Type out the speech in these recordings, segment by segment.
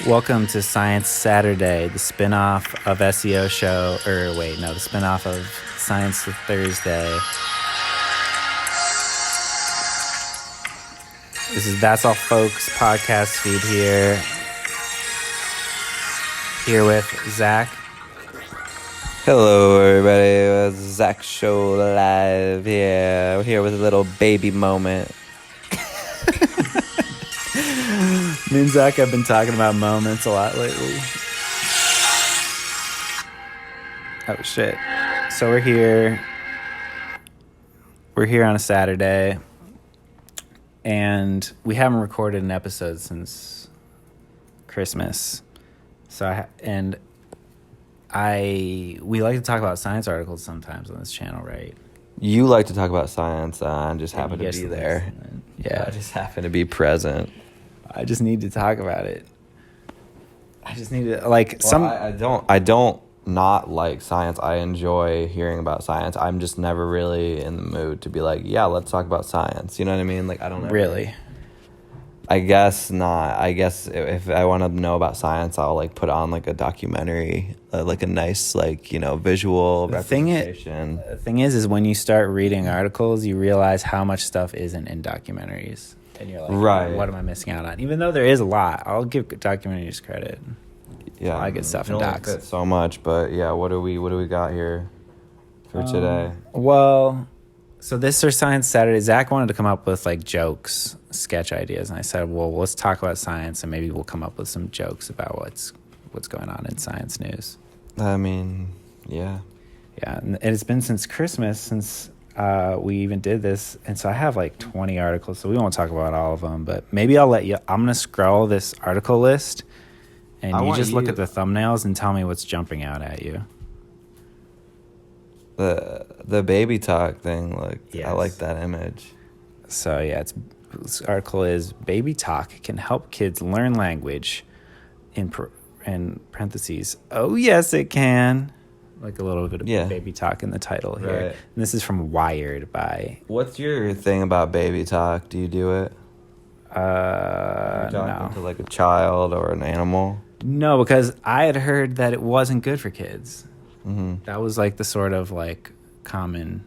Welcome to Science Saturday, the spin-off of SEO show, the spin-off of Science Thursday. This is That's All Folks podcast feed here with Zach. Hello, everybody. Zach Show Live here. We're here with a little baby moment. Me and Zach have been talking about moments a lot lately. Oh, shit. So we're here. We're here on a Saturday. And we haven't recorded an episode since Christmas. We like to talk about science articles sometimes on this channel, right? You like to talk about science. I just happen to be there. Yeah. I just happen to be present. I just need to talk about it. I just need to, I don't not like science. I enjoy hearing about science. I'm just never really in the mood to be like, yeah, let's talk about science. You know what I mean? Like, I don't know. Really? I guess not. I guess if I want to know about science, I'll like put on like a documentary, like a nice visual representation. The thing is when you start reading articles, you realize how much stuff isn't in documentaries, and you're like, right, what am I missing out on? Even though there is a lot, I'll give documentaries credit. Yeah, I get stuff in docs. Fit so much, but yeah, what do we got here for today? Well, so this is Science Saturday. Zach wanted to come up with like jokes, sketch ideas, and I said, well, let's talk about science, and maybe we'll come up with some jokes about what's going on in science news. I mean, yeah, and it's been since Christmas since we even did this, and so I have like 20 articles, so we won't talk about all of them, but maybe I'll let you. I'm gonna scroll this article list, and you just look at the thumbnails and tell me what's jumping out at you. The baby talk thing, yes. I like that image. So yeah, this article is baby talk can help kids learn language. In parentheses, oh yes it can. Like a little bit of baby talk in the title here. Right. And this is from Wired by. What's your thing about baby talk? Do you do it? No. To like a child or an animal? No, because I had heard that it wasn't good for kids. Mm-hmm. That was like the sort of like common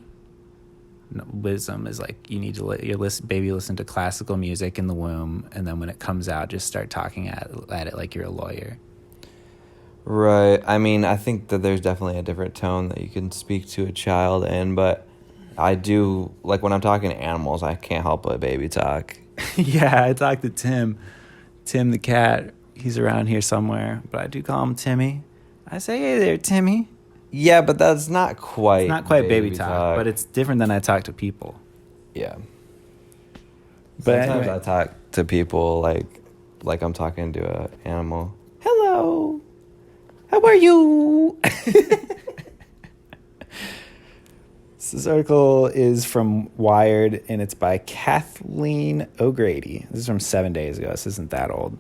wisdom is like you need to let your baby listen to classical music in the womb, and then when it comes out, just start talking at it like you're a lawyer. Right. I mean, I think that there's definitely a different tone that you can speak to a child in, but I do, like when I'm talking to animals, I can't help but baby talk. Yeah, I talked to Tim the cat. He's around here somewhere, but I do call him Timmy. I say, hey there, Timmy. Yeah, but that's not quite. It's not quite baby talk, but it's different than I talk to people. Yeah. But sometimes anyway. I talk to people like I'm talking to an animal. Hello. How are you? This article is from Wired, and it's by Kathleen O'Grady. This is from 7 days ago. This isn't that old.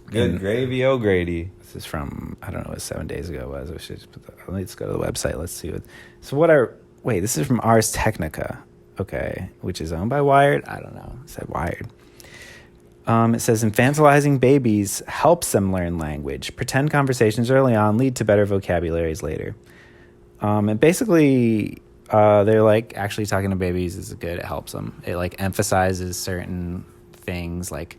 Good gravy, O'Grady. This is from, I don't know what 7 days ago was. Let's go to the website. Let's see what. This is from Ars Technica, okay, which is owned by Wired. I don't know. It said Wired. It says infantilizing babies helps them learn language. Pretend conversations early on lead to better vocabularies later. And basically, they're like actually talking to babies is good. It helps them. It like emphasizes certain things like,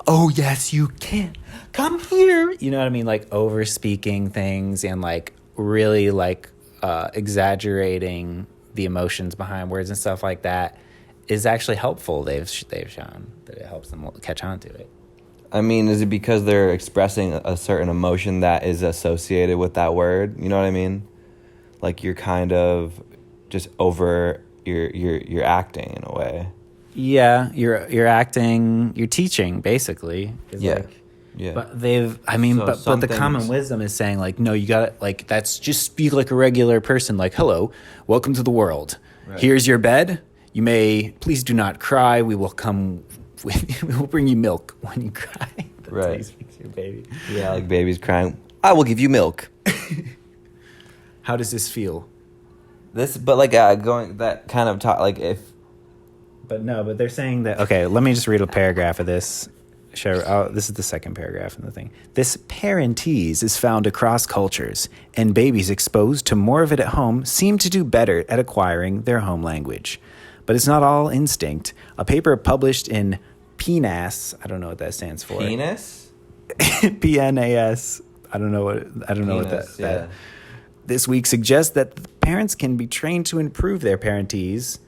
oh yes, you can come here. You know what I mean? Like over speaking things and like really like exaggerating the emotions behind words and stuff like that is actually helpful. They've shown that it helps them catch on to it. I mean, is it because they're expressing a certain emotion that is associated with that word? You know what I mean? Like you're kind of just over you're acting in a way. Yeah, you're acting, you're teaching basically. Yeah. But but the common wisdom is saying like, no, you gotta like that's just speak like a regular person. Like, hello, welcome to the world. Right. Here's your bed. You may please do not cry. We will come. We will bring you milk when you cry. That's right. How you speak to your baby. Yeah, like babies crying. I will give you milk. How does this feel? But like going that kind of talk like if. But they're saying that. Okay, let me just read a paragraph of this. This is the second paragraph in the thing. This parentese is found across cultures, and babies exposed to more of it at home seem to do better at acquiring their home language. But it's not all instinct. A paper published in PNAS, I don't know what that stands for. Penis? PNAS. I don't know what that. This week suggests that parents can be trained to improve their parentese,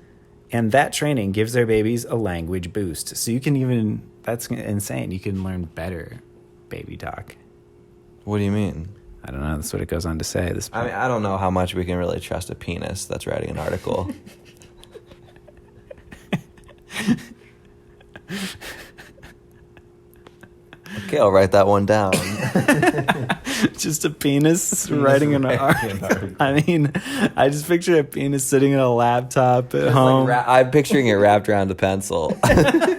and that training gives their babies a language boost. So you can even, that's insane. You can learn better baby talk. What do you mean? I don't know. That's what it goes on to say. I don't know how much we can really trust a penis that's writing an article. Okay, I'll write that one down. Just a penis writing an article. I mean, I just picture a penis sitting in a laptop at home. I'm picturing it wrapped around a pencil. I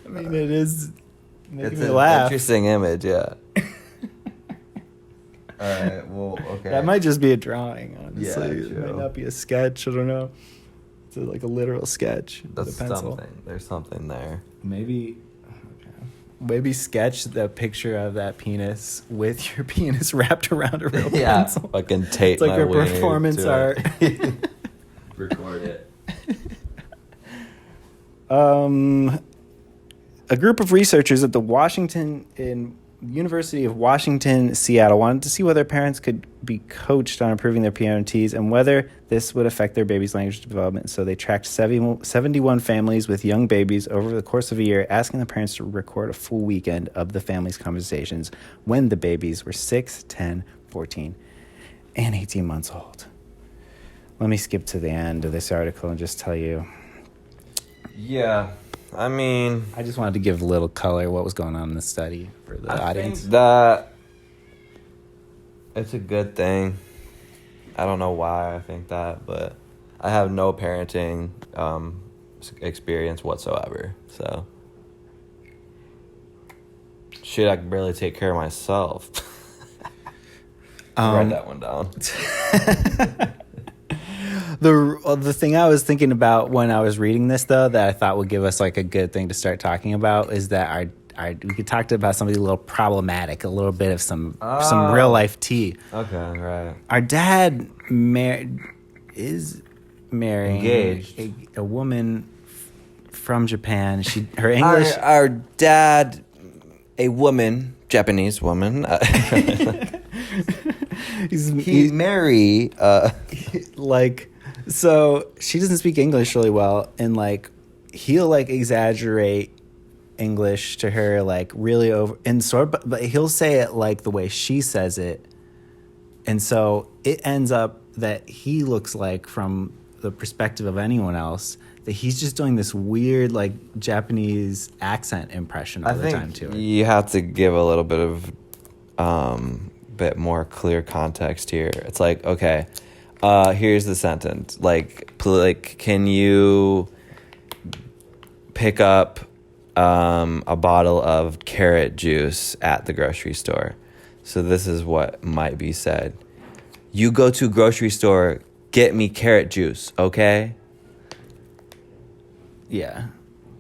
mean, it is making me laugh. Interesting image, yeah. All right, well, okay. That might just be a drawing, honestly. Yeah, it true. might not be a sketch. I don't know. It's like a literal sketch with a pencil. Something. There's something there. Maybe sketch the picture of that penis with your penis wrapped around a real pencil. Fucking tape. It's like a performance art. Record it. A group of researchers at the University of Washington, Seattle, wanted to see whether parents could be coached on improving their PMTs and whether this would affect their baby's language development. So they tracked 71 families with young babies over the course of a year, asking the parents to record a full weekend of the family's conversations when the babies were 6, 10, 14, and 18 months old. Let me skip to the end of this article and just tell you. Yeah. I mean, I just wanted to give a little color what was going on in the study for the audience. Think that it's a good thing. I don't know why I think that, but I have no parenting experience whatsoever. So, shit, I can barely take care of myself. Write that one down. The thing I was thinking about when I was reading this, though, that I thought would give us like a good thing to start talking about is that we could talk about something a little problematic, a little bit of some real life tea. Okay, right. Our dad is marrying engaged a woman from Japan. Her English. Our dad, a woman, Japanese woman. He marry like. So she doesn't speak English really well, and like he'll like exaggerate English to her, like really over and but he'll say it like the way she says it, and so it ends up that he looks like, from the perspective of anyone else, that he's just doing this weird like Japanese accent impression all the time to her. You have to give a little bit of bit more clear context here. It's like, okay. Here's the sentence. Like, can you pick up a bottle of carrot juice at the grocery store? So this is what might be said. You go to grocery store, get me carrot juice, okay? Yeah.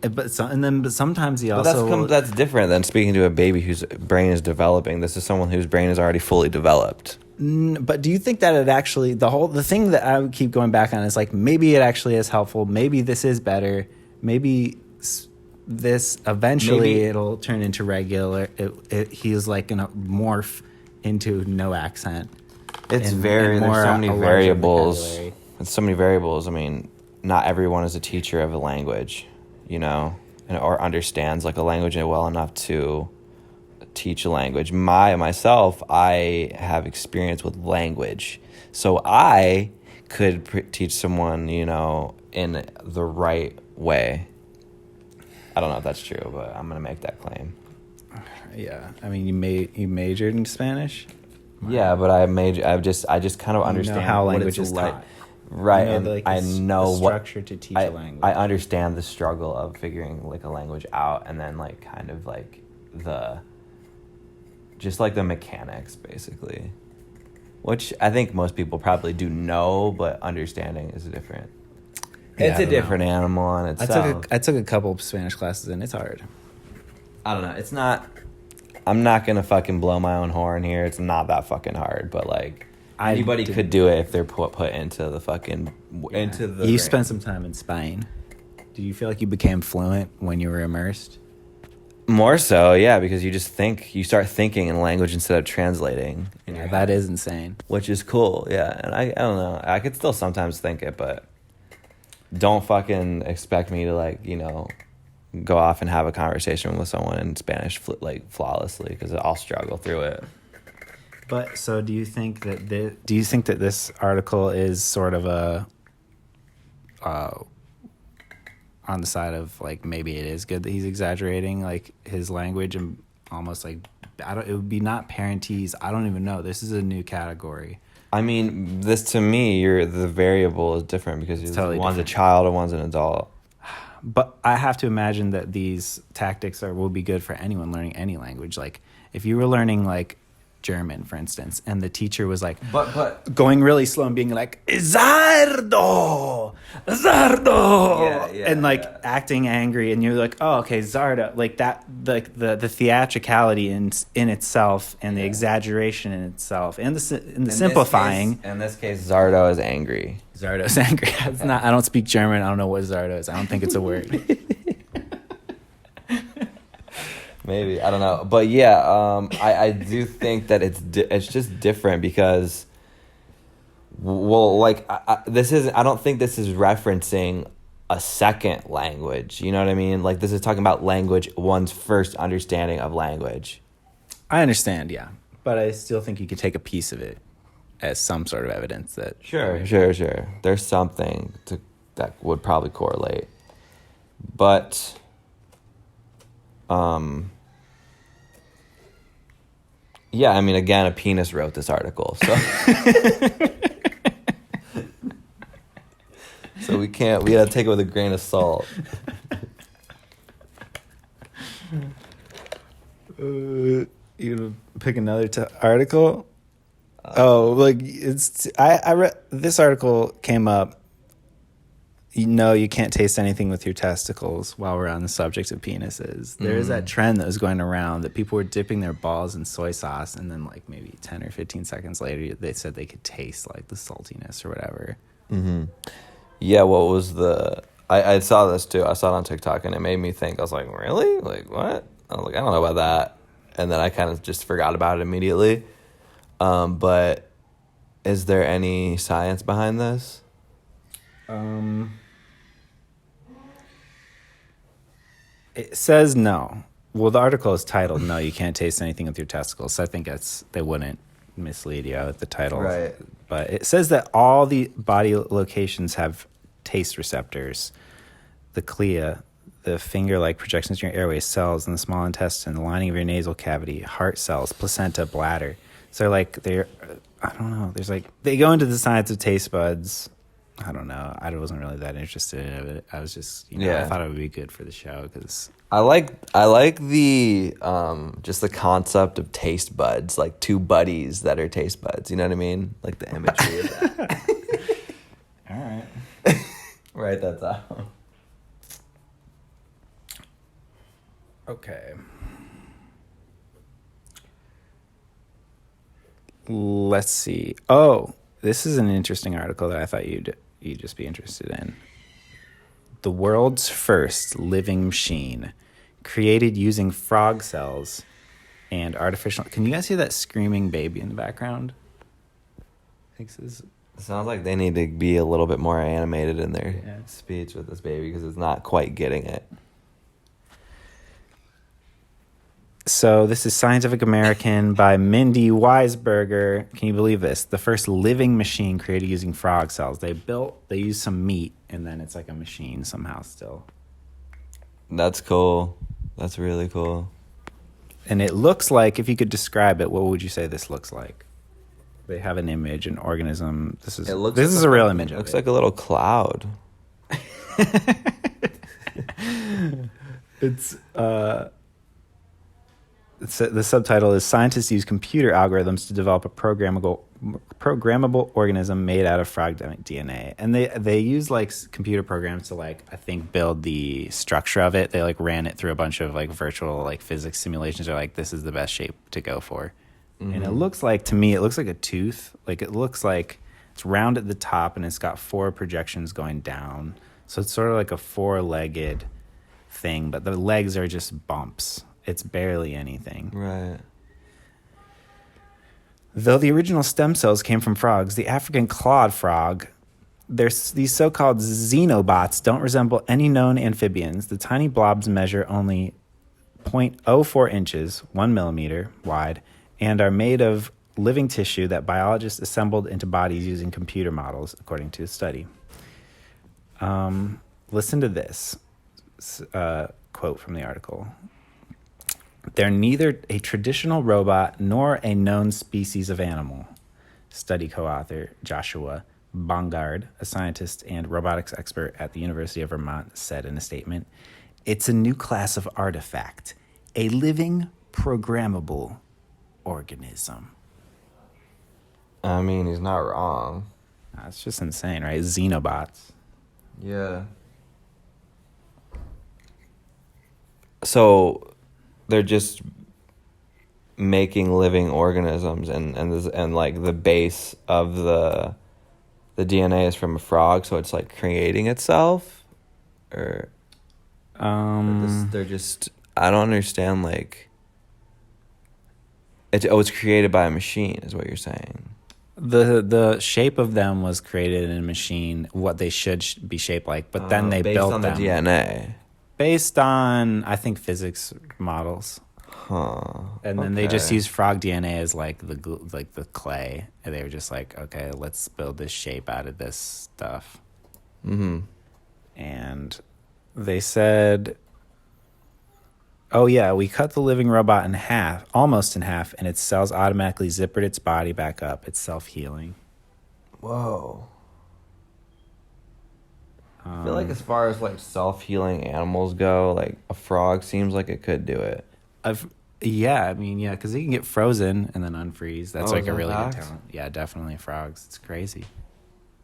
But sometimes he also... that's different than speaking to a baby whose brain is developing. This is someone whose brain is already fully developed. But do you think that it actually, the thing that I would keep going back on is like, maybe it actually is helpful. Maybe this is better. Maybe this eventually it'll turn into regular. He's like going to morph into no accent. There's so many variables. It's so many variables. I mean, not everyone is a teacher of a language, or understands like a language well enough to teach a language. Myself, I have experience with language, so I could teach someone, in the right way. I don't know if that's true, but I'm gonna make that claim. Yeah, I mean, you majored in Spanish. Yeah, but I just kind of understand how what language it's is like. taught. Right, and I know the structure to teach a language. I understand the struggle of figuring like a language out, and then like kind of like the mechanics, basically. which I think most people probably do know, but understanding is different. Yeah, It's I a don't different know. animal on itself. I took a couple of Spanish classes and it's hard. I don't know. It's not. I'm not gonna fucking blow my own horn here. It's not that fucking hard, but like anybody could do it if they're put into the fucking into the. You spent some time in Spain. Do you feel like you became fluent when you were immersed? More so, yeah, because you start thinking in language instead of translating. Yeah, that is insane. Which is cool, yeah. And I don't know. I could still sometimes think it, but don't fucking expect me to like, go off and have a conversation with someone in Spanish like flawlessly, because I'll struggle through it. But so do you think that this article is sort of a on the side of like maybe it is good that he's exaggerating like his language and almost like it would be not parentese. I don't even know. This is a new category. I mean, this to me, the variable is different because totally one's different. a child and one's an adult. But I have to imagine that these tactics will be good for anyone learning any language. Like if you were learning like German, for instance, and the teacher was like but going really slow and being like Zardo, and like acting angry, and you're like, oh, okay, Zardo, like that, like the theatricality in itself, and the exaggeration in itself, and the simplifying. In this case, Zardo is angry. Zardo's angry. It's not. I don't speak German. I don't know what Zardo is. I don't think it's a word. Maybe, I don't know, but yeah, I do think that it's just different because, well, like I don't think this is referencing a second language. You know what I mean? Like this is talking about language, one's first understanding of language. I understand, yeah, but I still think you could take a piece of it as some sort of evidence that Sure. There's something that would probably correlate, but. Yeah, I mean, again, a penis wrote this article, so so we gotta take it with a grain of salt. You gonna pick another article? Like I read this article came up. You can't taste anything with your testicles while we're on the subject of penises. There is that trend that was going around that people were dipping their balls in soy sauce, and then like maybe 10 or 15 seconds later, they said they could taste like the saltiness or whatever. Mm-hmm. Yeah, what was I saw this too. I saw it on TikTok, and it made me think. I was like, really? Like, what? I was like, I don't know about that. And then I kind of just forgot about it immediately. But is there any science behind this? It says no. Well, the article is titled "No, you can't taste anything with your testicles." So I think they wouldn't mislead you with the title, Right? But it says that all the body locations have taste receptors: the clia, the finger-like projections in your airway, cells in the small intestine, the lining of your nasal cavity, heart cells, placenta, bladder. So I don't know. There's like they go into the science of taste buds. I don't know. I wasn't really that interested in it. I was just, I thought it would be good for the show because I like the just the concept of taste buds, like two buddies that are taste buds. You know what I mean? Like the imagery of that. All right. Write that down. Okay. Let's see. Oh, this is an interesting article that I thought you'd just be interested in. The world's first living machine, created using frog cells and artificial. Can you guys hear that screaming baby in the background? It sounds like they need to be a little bit more animated in their speech with this baby because it's not quite getting it. So this is Scientific American by Mindy Weisberger. Can you believe this? The first living machine created using frog cells. They use some meat, and then it's like a machine somehow still. That's cool. That's really cool. And it looks like, if you could describe it, what would you say this looks like? They have an image, an organism. This is a real image of it. Looks like a little cloud. It's the subtitle is "Scientists use computer algorithms to develop a programmable programmable organism made out of frog DNA. And they use like computer programs to like, I think, build the structure of it. They like ran it through a bunch of like virtual like physics simulations. They're like, this is the best shape to go for. Mm-hmm. And it looks like, to me, it looks like a tooth. Like it looks like it's round at the top and it's got 4 projections going down. So it's sort of like a 4-legged thing, but the legs are just bumps. It's barely anything. Right. Though the original stem cells came from frogs, the African clawed frog, these so-called xenobots don't resemble any known amphibians. The tiny blobs measure only 0.04 inches, 1 millimeter wide, and are made of living tissue that biologists assembled into bodies using computer models, according to a study. Listen to this quote from the article. They're neither a traditional robot nor a known species of animal, study co-author Joshua Bongard, a scientist and robotics expert at the University of Vermont, said in a statement. It's a new class of artifact, a living, programmable organism. I mean, he's not wrong. That's just insane, right? Xenobots. Yeah. So they're just making living organisms, and like the base of the DNA is from a frog, so it's like creating itself, or they're just, I don't understand, like it's created by a machine is what you're saying. The shape of them was created in a machine, what they should be shaped like, but then they built them. Based on the DNA? Based on, I think, physics models. Huh. And then they just use frog DNA as like the clay. And they were just like, okay, let's build this shape out of this stuff. Mm-hmm. And they said, oh yeah, we cut the living robot in half, almost in half, and its cells automatically zippered its body back up. It's self-healing. Whoa. I feel like as far as like self-healing animals go, like a frog seems like it could do it. Yeah, because they can get frozen and then unfreeze. That's like a really good fact? talent. Yeah, definitely frogs. It's crazy.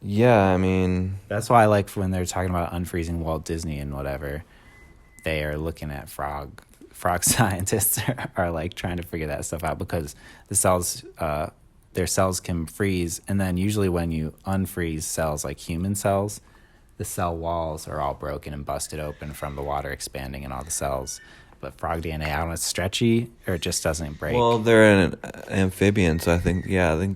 Yeah, I mean, That's why I like when they're talking about unfreezing Walt Disney and whatever, they are looking at frog scientists are like trying to figure that stuff out, because the cells, their cells can freeze, and then usually when you unfreeze cells like human cells, the cell walls are all broken and busted open from the water expanding and all the cells. But frog DNA, I don't know, it's stretchy or it just doesn't break. well, they're an amphibian, so I think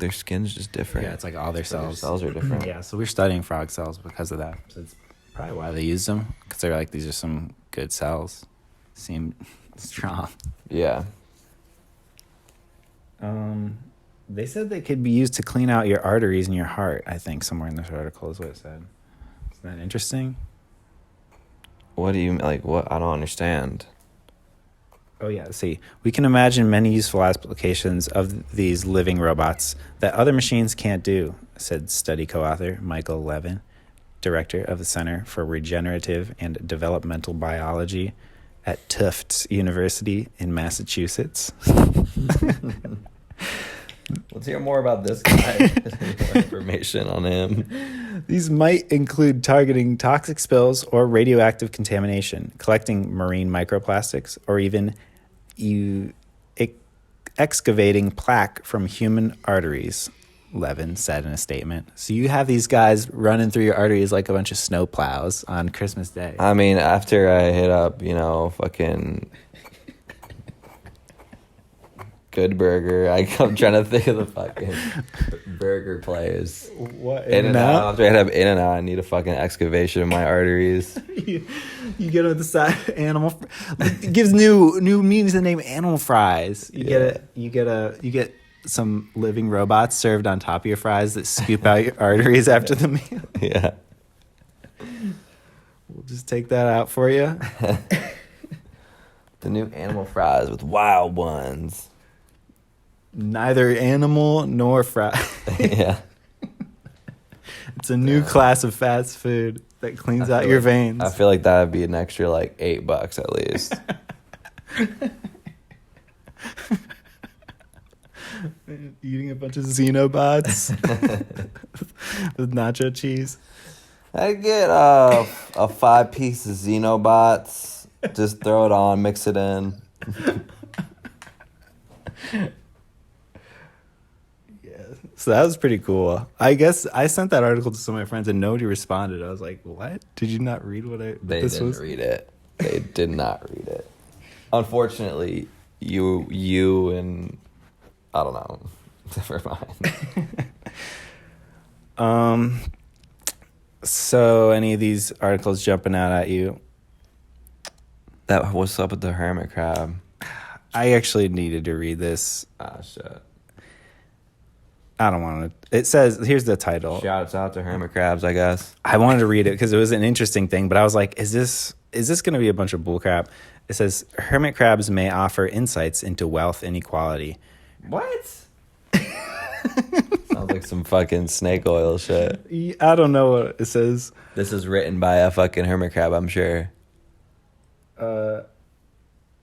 their skin's just different. Yeah, it's like all their cells. Their cells are different. Yeah, so we're studying frog cells because of that. So it's probably why they use them, because they're like, these are some good cells. Seem strong. Yeah. They said they could be used to clean out your arteries in your heart, I think, somewhere in this article is what it said. Isn't that interesting? What do you, like, what? I don't understand. Oh, yeah. See, we can imagine many useful applications of these living robots that other machines can't do, said study co-author Michael Levin, director of the Center for Regenerative and Developmental Biology at Tufts University in Massachusetts. Let's hear more about this guy. More information on him. These might include targeting toxic spills or radioactive contamination, collecting marine microplastics, or even excavating plaque from human arteries, Levin said in a statement. So you have these guys running through your arteries like a bunch of snow plows on Christmas Day. I mean, after I hit up, fucking Good Burger, I'm trying to think of the fucking burger place. What? In-N-Out? After I hit up In-N-Out, I need a fucking excavation of my arteries. You get on the side animal. It gives new meaning to the name animal fries. You get some living robots served on top of your fries that scoop out your arteries after the meal. Yeah. We'll just take that out for you. The new animal fries with wild ones. Neither animal nor fry. Yeah. It's a new class of fast food that cleans out your veins. I feel like that would be an extra like $8 at least. Eating a bunch of Xenobots with nacho cheese. I get a 5-piece of Xenobots. Just throw it on, mix it in. So that was pretty cool. I guess I sent that article to some of my friends and nobody responded. I was like, "What? Did you not read what I?" They didn't read it. They did not read it. Unfortunately, you and I don't know. Never mind. So any of these articles jumping out at you? What's up with the hermit crab? I actually needed to read this. Ah, shit. I don't want to. It says, here's the title. Shouts out to hermit crabs, I guess. I wanted to read it because it was an interesting thing, but I was like, is this going to be a bunch of bullcrap? It says, hermit crabs may offer insights into wealth inequality. What? Sounds like some fucking snake oil shit. I don't know what it says. This is written by a fucking hermit crab, I'm sure.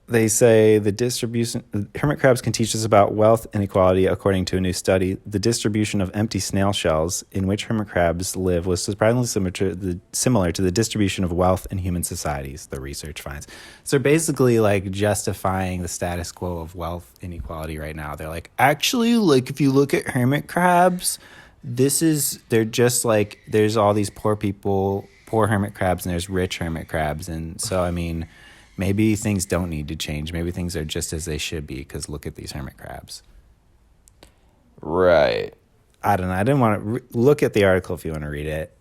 They say hermit crabs can teach us about wealth inequality. According to a new study, the distribution of empty snail shells in which hermit crabs live was surprisingly similar to the distribution of wealth in human societies, the research finds. So they're basically like justifying the status quo of wealth inequality right now. They're like, actually, like if you look at hermit crabs, they're just like, there's all these poor people, poor hermit crabs, and there's rich hermit crabs. And so, I mean, maybe things don't need to change. Maybe things are just as they should be because look at these hermit crabs. Right. I don't know. I didn't want to look at the article if you want to read it.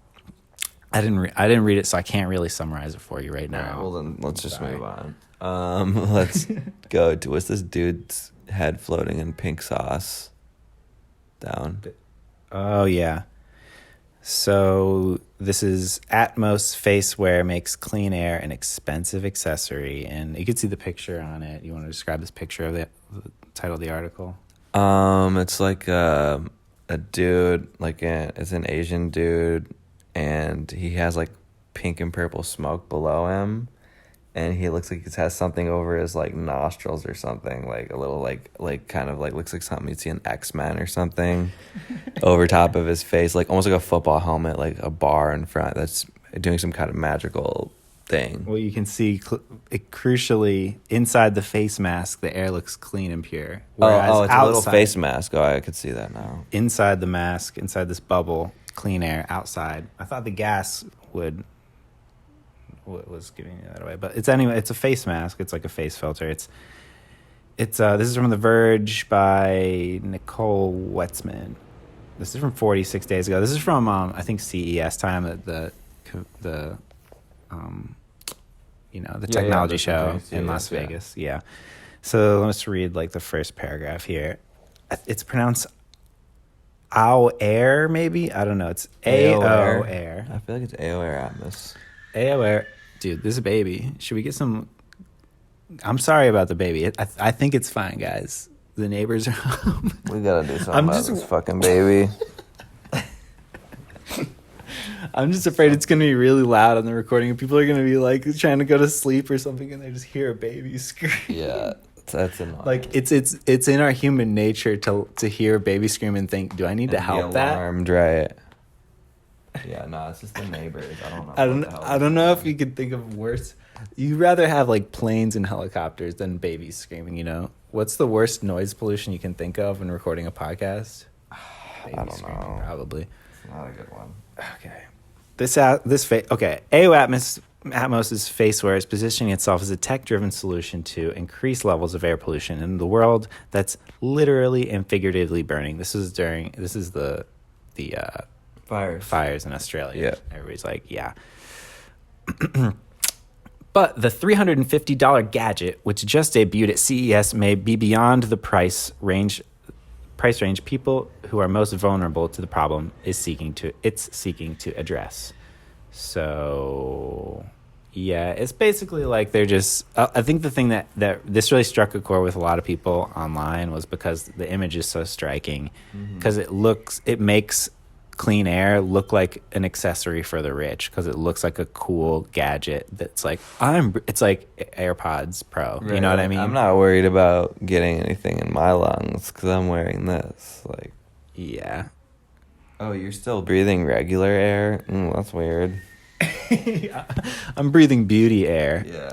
I didn't read it, so I can't really summarize it for you right now. Right, well, then let's just move on. Let's go to what's this dude's head floating in pink sauce down. Oh, yeah. So this is Atmos Faceware makes clean air an expensive accessory. And you can see the picture on it. You want to describe this picture of the title of the article? It's like a dude, it's an Asian dude, and he has like pink and purple smoke below him. And he looks like he has something over his like nostrils or something, like a little like kind of like looks like something you'd see in X-Men or something over top of his face, like almost like a football helmet, like a bar in front that's doing some kind of magical thing. Well, you can see crucially inside the face mask, the air looks clean and pure. Whereas it's a little face mask. Oh, I could see that now. Inside the mask, inside this bubble, clean air. Outside, I thought the gas was giving you that away, but it's a face mask. It's like a face filter. It's this is from The Verge by Nicole Wetzman. This is from 46 days ago. This is from I think CES time at the technology show in Las Vegas. Yeah. So let's read like the first paragraph here. It's pronounced Ao Air, maybe? I don't know. It's AO Air. I feel like it's AO Air Atmos. AO Air. Dude, this is a baby. Should we get some... I'm sorry about the baby. I think it's fine, guys. The neighbors are home. We gotta do something about this fucking baby. I'm just afraid it's gonna be really loud on the recording and people are gonna be like trying to go to sleep or something and they just hear a baby scream. Yeah, that's annoying. Like it's in our human nature to hear a baby scream and think, do I need to help that? Alarmed, right? Yeah, no, it's just the neighbors. I don't know if you could think of worse. You'd rather have like planes and helicopters than babies screaming, you know? What's the worst noise pollution you can think of when recording a podcast? I don't know. Probably. It's not a good one. Okay. AO Atmos's Faceware is positioning itself as a tech-driven solution to increase levels of air pollution in the world that's literally and figuratively burning. This is the fires in Australia. Yeah. Everybody's like, yeah. But the $350 gadget, which just debuted at CES, may be beyond the price range people who are most vulnerable to the problem is seeking to address. So, yeah, it's basically like they're just... I think the thing that this really struck a chord with a lot of people online was because the image is so striking. Because it makes clean air look like an accessory for the rich because it looks like a cool gadget that's like it's like AirPods Pro. Right, you know what I like, mean? I'm not worried about getting anything in my lungs because I'm wearing this. Like, yeah. oh, you're still breathing regular air? That's weird. I'm breathing beauty air. Yeah.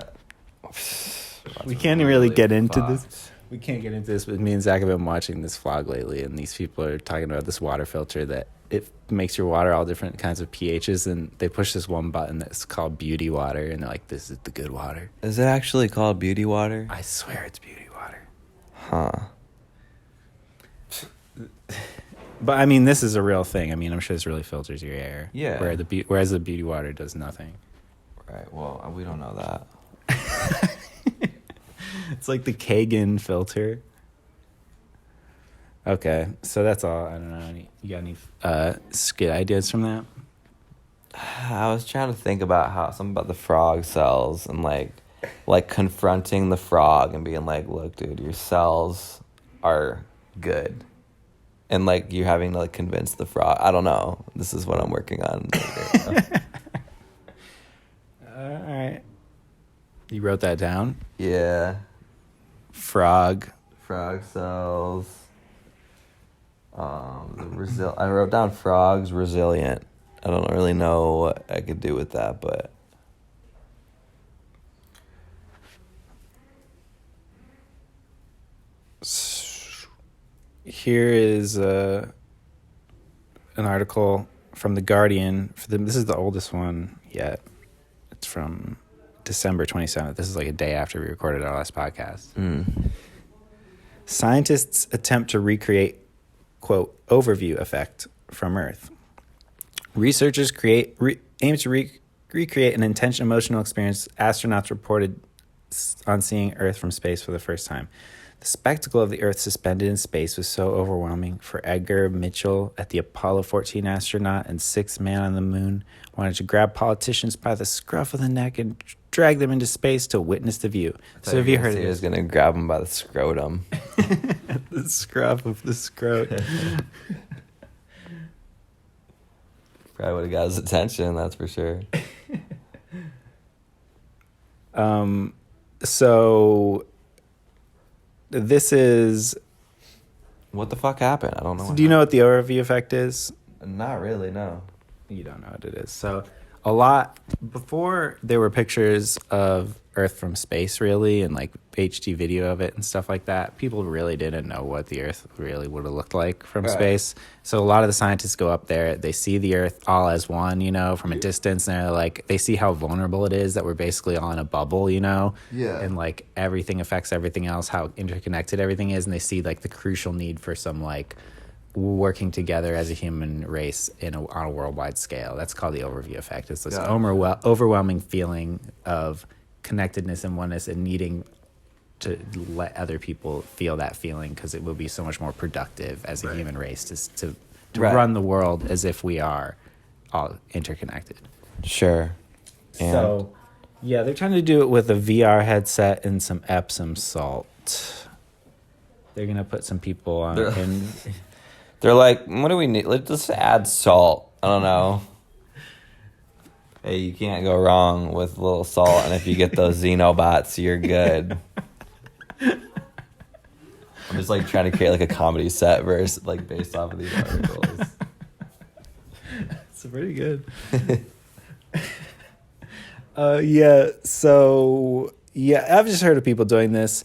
We can't really get into this. We can't get into this, but me and Zach have been watching this vlog lately, and these people are talking about this water filter that it makes your water all different kinds of pHs, and they push this one button that's called beauty water, and they're like, this is the good water. Is it actually called beauty water? I swear it's beauty water. Huh. But I mean, this is a real thing. I mean, I'm sure this really filters your air. Yeah. Whereas the beauty water does nothing. Right. Well, we don't know that. It's like the Kagan filter. Okay, so that's all. I don't know. You got any skit ideas from that? I was trying to think about something about the frog cells and like confronting the frog and being like, look, dude, your cells are good. And like you having to like convince the frog. I don't know. This is what I'm working on. All right. You wrote that down? Yeah. Frog cells. I wrote down frogs resilient. I don't really know what I could do with that, but here is an article from The Guardian. This is the oldest one yet. It's from December 27th. This is like a day after we recorded our last podcast. Scientists attempt to recreate, quote, overview effect from Earth. Researchers aim to recreate an intense emotional experience astronauts reported on seeing Earth from space for the first time. The spectacle of the Earth suspended in space was so overwhelming for Edgar Mitchell, at the Apollo 14 astronaut and sixth man on the moon, wanted to grab politicians by the scruff of the neck and drag them into space to witness the view. So have you heard of it? He was going to grab them by the scrotum. The scruff of the scrot. Probably would have got his attention, that's for sure. So this is... What the fuck happened? I don't know. Do you know what the overview effect is? Not really, no. You don't know what it is. So a lot... Before there were pictures of Earth from space, really, and like HD video of it and stuff like that, people really didn't know what the Earth really would have looked like from space. So a lot of the scientists go up there, they see the Earth all as one, you know, from a distance, and they're like, they see how vulnerable it is, that we're basically all in a bubble, you know? Yeah. And like everything affects everything else, how interconnected everything is, and they see like the crucial need for some like working together as a human race on a worldwide scale. That's called the overview effect. It's this overwhelming feeling of connectedness and oneness and needing to let other people feel that feeling, because it will be so much more productive as a human race to run the world as if we are all interconnected. Sure. And so, yeah, they're trying to do it with a VR headset and some Epsom salt. They're going to put some people on... They're like, what do we need? Let's just add salt. I don't know. Hey, you can't go wrong with a little salt, and if you get those Xenobots, you're good. I'm just like trying to create like a comedy set based off of these articles. It's pretty good. So I've just heard of people doing this.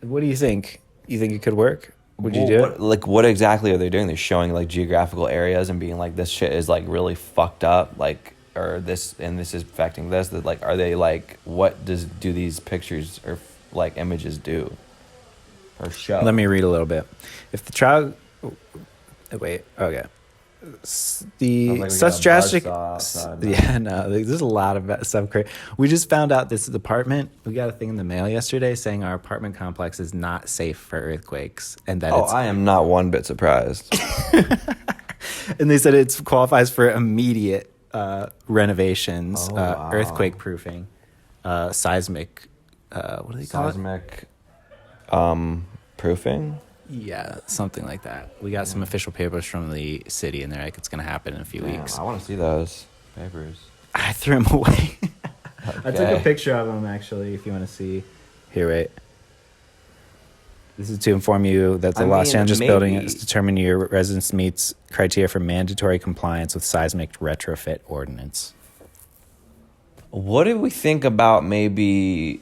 What do you think? You think it could work? Would you do it? What exactly are they doing? They're showing like geographical areas and being like, this shit is like really fucked up, like, or this is affecting this. That like, are they like, what do these pictures or like images do? Or show? Let me read a little bit. If the trial, wait, okay. Such drastic, there's a lot of stuff. We just found out this apartment. We got a thing in the mail yesterday saying our apartment complex is not safe for earthquakes, and that I am not one bit surprised. And they said it qualifies for immediate renovations, earthquake proofing, seismic. What do they call it? Seismic proofing. Yeah, something like that. We got some official papers from the city, and they're like, it's going to happen in a few weeks. I want to see those papers. I threw them away. I took a Okay. picture of them, actually, if you want to see. Here, wait. This is to inform you that the Los Angeles building has determined your residence meets criteria for mandatory compliance with seismic retrofit ordinance. What do we think about maybe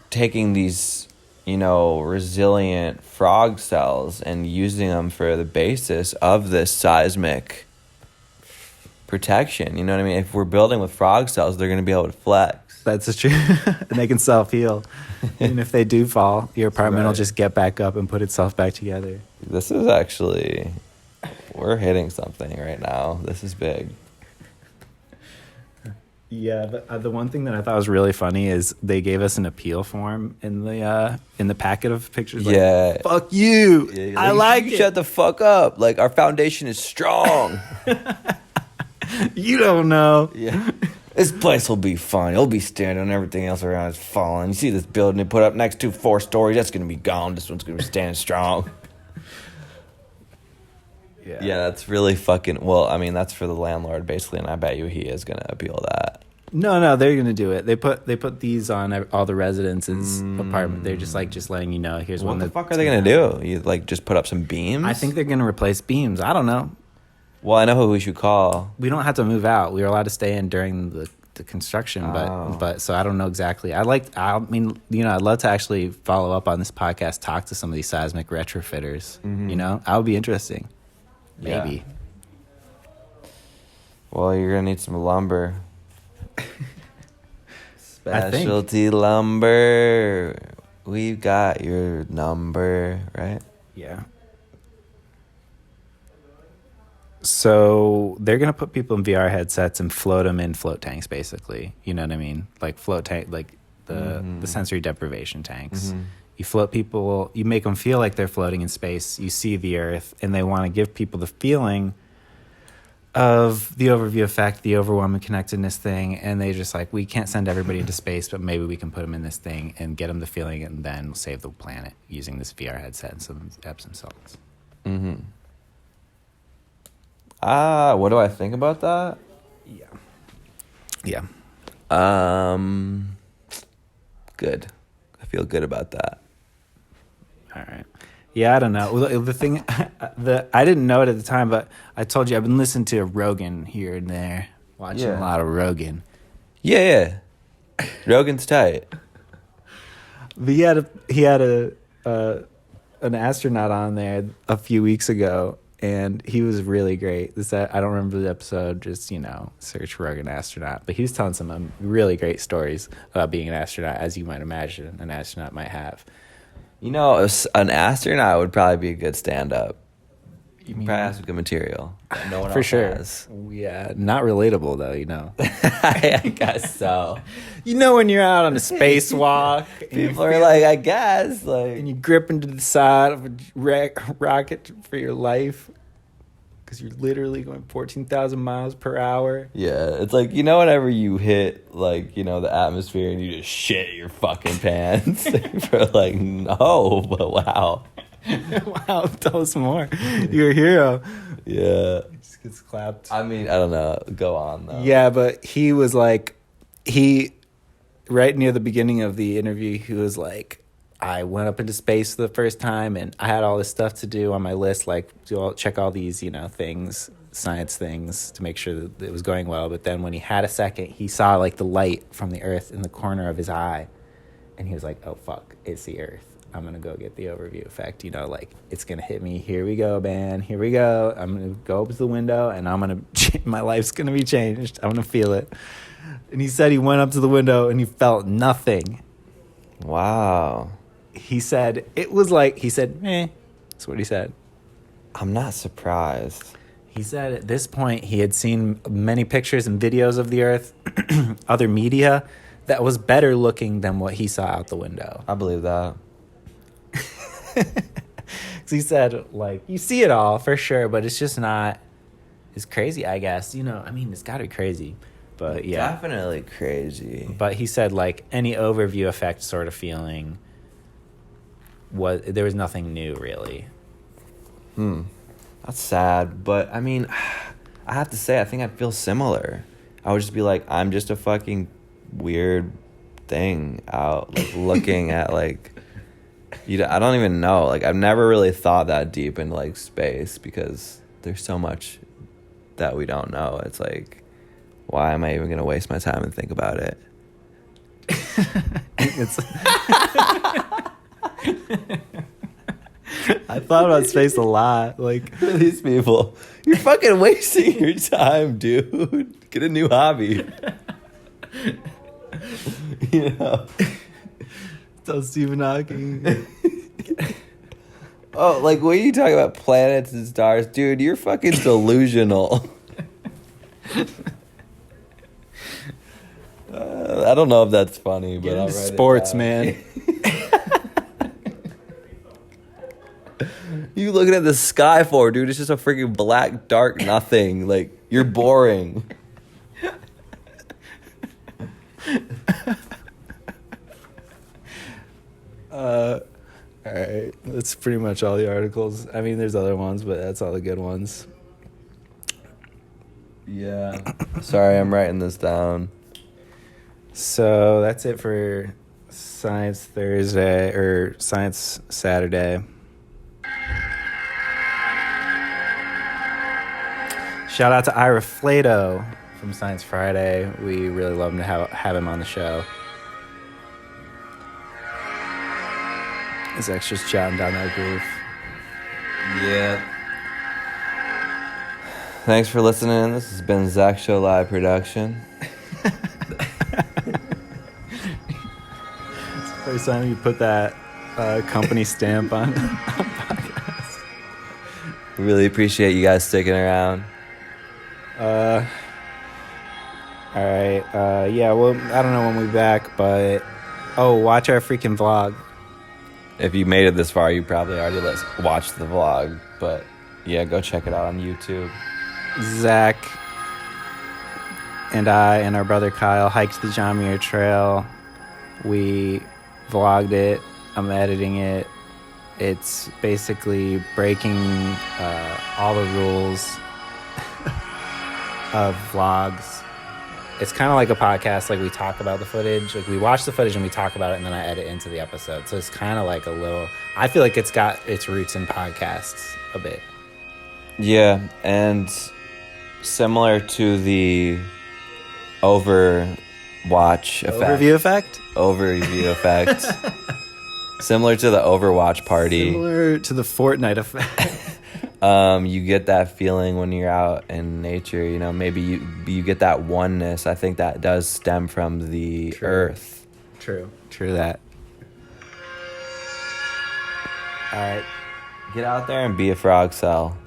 taking these, resilient frog cells and using them for the basis of this seismic protection? You know what I mean? If we're building with frog cells, they're going to be able to flex. That's true. And they can self-heal. Even if they do fall, your apartment will just get back up and put itself back together. This is actually, we're hitting something right now. This is big. Yeah, but the one thing that I thought was really funny is they gave us an appeal form in the packet of pictures. Like, Yeah. fuck you. Yeah, I like it. Shut the fuck up. Like, our foundation is strong. You don't know. Yeah. This place will be fine. It'll be standing and everything else around is falling. You see this building they put up next to 4 stories? That's going to be gone. This one's going to be standing strong. Yeah, that's really fucking... Well, I mean, that's for the landlord, basically, and I bet you he is going to appeal that. No, they're going to do it. They put these on all the residents' apartment. They're just letting you know, here's one. What the fuck are they going to do? You, just put up some beams? I think they're going to replace beams. I don't know. Well, I know who we should call. We don't have to move out. We were allowed to stay in during the construction, but so I don't know exactly. I'd love to actually follow up on this podcast, talk to some of these seismic retrofitters. That would be interesting. Maybe. Yeah. Well, you're gonna need some lumber. Specialty lumber. We've got your number, right? Yeah. So they're gonna put people in VR headsets and float them in float tanks, basically. You know what I mean? Like float tank, like the sensory deprivation tanks. You float people. You make them feel like they're floating in space. You see the Earth, and they want to give people the feeling of the overview effect, the overwhelming connectedness thing, and they just like, we can't send everybody into space, but maybe we can put them in this thing and get them the feeling, and then save the planet using this VR headset and some Epsom salts. What do I think about that? Yeah. Good. I feel good about that. All right. Yeah, I don't know. The thing, I didn't know it at the time, but I told you I've been listening to Rogan here and there, watching a lot of Rogan. Yeah. Rogan's tight. But he had an astronaut on there a few weeks ago, and he was really great. I don't remember the episode. Just search Rogan astronaut. But he was telling some really great stories about being an astronaut, as you might imagine an astronaut might have. An astronaut would probably be a good stand-up. You mean- probably have some good material. that No one For else sure. has. Yeah, not relatable though. I guess so. When you're out on a spacewalk, People are like, I guess, and you grip into the side of a rocket for your life because you're literally going 14,000 miles per hour. Yeah, it's like, whenever you hit, the atmosphere and you just shit your fucking pants. For no, but wow. Wow, tell us more. You're a hero. Yeah. He just gets clapped. I mean, I don't know. Go on, though. Yeah, but he was like, right near the beginning of the interview, he was like, I went up into space for the first time, and I had all this stuff to do on my list, check all these, things, science things, to make sure that it was going well. But then when he had a second, he saw, the light from the Earth in the corner of his eye, and he was like, oh, fuck, it's the Earth. I'm going to go get the overview effect, it's going to hit me. Here we go, man. Here we go. I'm going to go up to the window, and my life's going to be changed. I'm going to feel it. And he said he went up to the window, and he felt nothing. Wow. He said, That's what he said. I'm not surprised. He said at this point he had seen many pictures and videos of the Earth, other media, that was better looking than what he saw out the window. I believe that. So he said, you see it all for sure, but it's just not as crazy, I guess. It's got to be crazy. But yeah. Definitely crazy. But he said, any overview effect sort of feeling there was nothing new really. That's sad, but I mean, I have to say, I think I'd feel similar. I would just be like, I'm just a fucking weird thing out, like, looking at, like, I don't even know. Like, I've never really thought that deep into, like, space, because there's so much that we don't know. It's like, why am I even going to waste my time and think about it? I thought about space a lot. Like, These people, you're fucking wasting your time, dude. Get a new hobby. You know? Tell Stephen Hawking. Oh, like, what are you talking about? Planets and stars? Dude, you're fucking delusional. I don't know if that's funny, but I'll write sports, it down. man. You looking at the sky for, dude? It's just a freaking black, dark nothing. Like, you're boring. All right. That's pretty much all the articles. I mean, there's other ones, but that's all the good ones. Yeah. Sorry, I'm writing this down. So that's it for Science Thursday, or Science Saturday. Shout out to Ira Flato from Science Friday. We really love him to have him on the show. His extras jotting down that groove. Yeah. Thanks for listening. This has been Zach Show Live production. It's the first time you put that company stamp on podcast. Really appreciate you guys sticking around. All right. Yeah, well, I don't know when we'll be back, but watch our freaking vlog. If you made it this far, you probably already watched the vlog. But yeah, go check it out on YouTube. Zach and I and our brother Kyle hiked the John Muir Trail. We vlogged it. I'm editing it. It's basically breaking all the rules of vlogs. It's kind of like a podcast. Like, we talk about the footage. Like, we watch the footage and we talk about it, and then I edit into the episode. So it's kind of like a little... I feel like it's got its roots in podcasts a bit. Yeah, and similar to the Overwatch effect. Overview effect. Similar to the Overwatch party. Similar to the Fortnite effect. You get that feeling when you're out in nature, you know, maybe you get that oneness. I think that does stem from the earth. True that. All right. Get out there and be a frog cell.